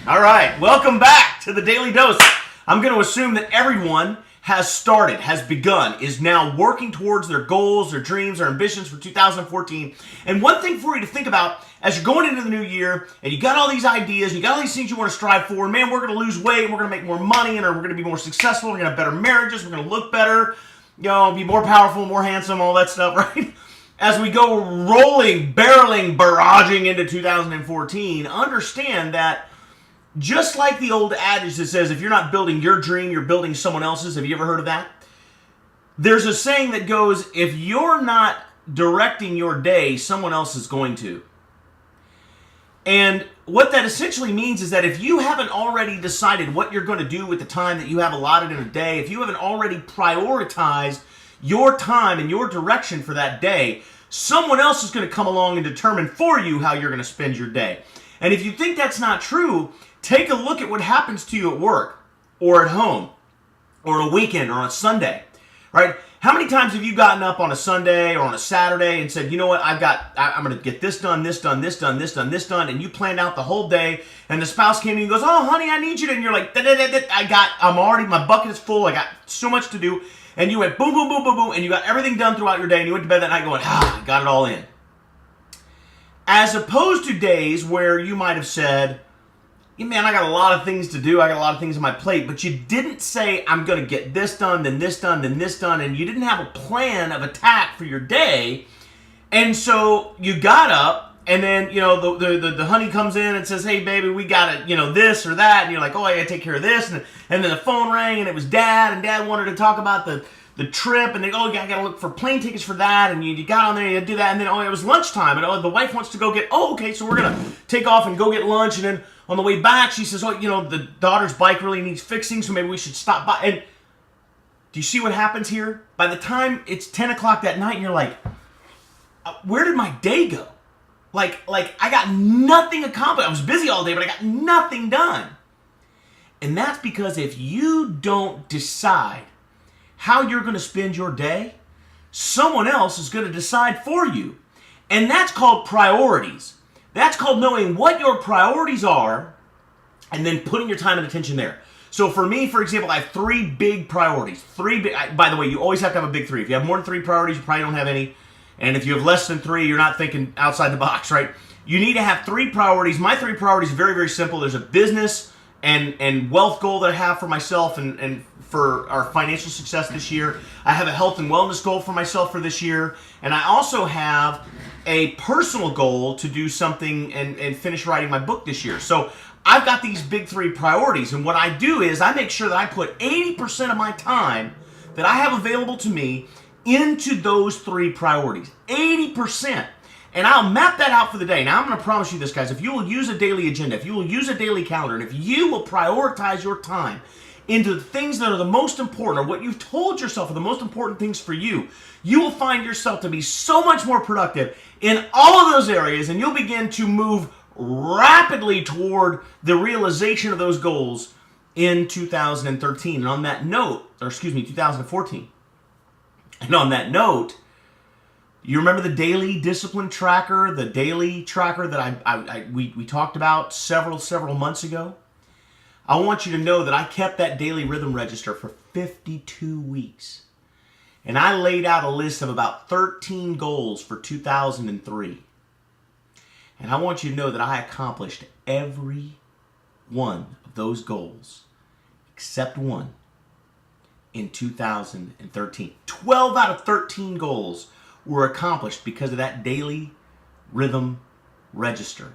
All right, welcome back to the Daily Dose. I'm going to assume that everyone has started, has begun, is now working towards their goals, their dreams, their ambitions for 2014. And one thing for you to think about as you're going into the new year and you got all these ideas, you got all these things you want to strive for, and man, we're going to lose weight, and we're going to make more money, and we're going to be more successful, we're going to have better marriages, we're going to look better, be more powerful, more handsome, all that stuff, right? As we go rolling, barreling, barraging into 2014, understand that just like the old adage that says, if you're not building your dream, you're building someone else's. Have you ever heard of that? There's a saying that goes, if you're not directing your day, someone else is going to. And what that essentially means is that if you haven't already decided what you're going to do with the time that you have allotted in a day, if you haven't already prioritized your time and your direction for that day, someone else is going to come along and determine for you how you're going to spend your day. And if you think that's not true, take a look at what happens to you at work or at home or on a weekend or on a Sunday, right? How many times have you gotten up on a Sunday or on a Saturday and said, you know what, I'm going to get this done, this done, this done, this done, this done, and you planned out the whole day, and the spouse came in and goes, oh, honey, I need you to, and you're like, my bucket is full, I got so much to do, and you went boom, boom, boom, boom, boom, and you got everything done throughout your day, and you went to bed that night going, I got it all in. As opposed to days where you might have said, man, I got a lot of things to do. I got a lot of things on my plate. But you didn't say, I'm going to get this done, then this done, then this done. And you didn't have a plan of attack for your day. And so you got up, and then, the honey comes in and says, hey, baby, we got to, this or that. And you're like, oh, I got to take care of this. And then the phone rang, and it was Dad. And Dad wanted to talk about the trip, and they I got to look for plane tickets for that, and you got on there, you do that, and then it was lunchtime, and the wife wants to go get, okay, so we're going to take off and go get lunch, and then on the way back, she says, the daughter's bike really needs fixing, so maybe we should stop by, and do you see what happens here? By the time it's 10 o'clock that night, and you're like, where did my day go? Like I got nothing accomplished. I was busy all day, but I got nothing done. And that's because if you don't decide how you're going to spend your day, someone else is going to decide for you. And that's called priorities. That's called knowing what your priorities are and then putting your time and attention there. So for me, for example, I have three big priorities. By the way, you always have to have a big three. If you have more than three priorities, you probably don't have any. And if you have less than three, you're not thinking outside the box, right? You need to have three priorities. My three priorities are very, very simple. There's a business and wealth goal that I have for myself and for our financial success this year. I have a health and wellness goal for myself for this year. And I also have a personal goal to do something and finish writing my book this year. So I've got these big three priorities. And what I do is I make sure that I put 80% of my time that I have available to me into those three priorities. 80%. And I'll map that out for the day. Now, I'm going to promise you this, guys. If you will use a daily agenda, if you will use a daily calendar, and if you will prioritize your time into the things that are the most important, or what you've told yourself are the most important things for you, you will find yourself to be so much more productive in all of those areas, and you'll begin to move rapidly toward the realization of those goals in 2013. And on that note, 2014. And on that note, you remember the daily discipline tracker, the daily tracker that we talked about several months ago? I want you to know that I kept that daily rhythm register for 52 weeks. And I laid out a list of about 13 goals for 2003. And I want you to know that I accomplished every one of those goals except one in 2013. 12 out of 13 goals were accomplished because of that daily rhythm register.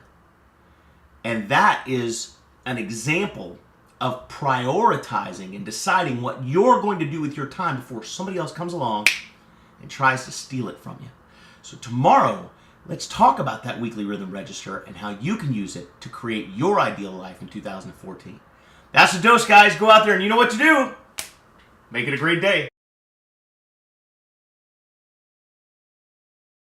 And that is an example of prioritizing and deciding what you're going to do with your time before somebody else comes along and tries to steal it from you. So tomorrow, let's talk about that weekly rhythm register and how you can use it to create your ideal life in 2014. That's the dose, guys. Go out there and you know what to do. Make it a great day.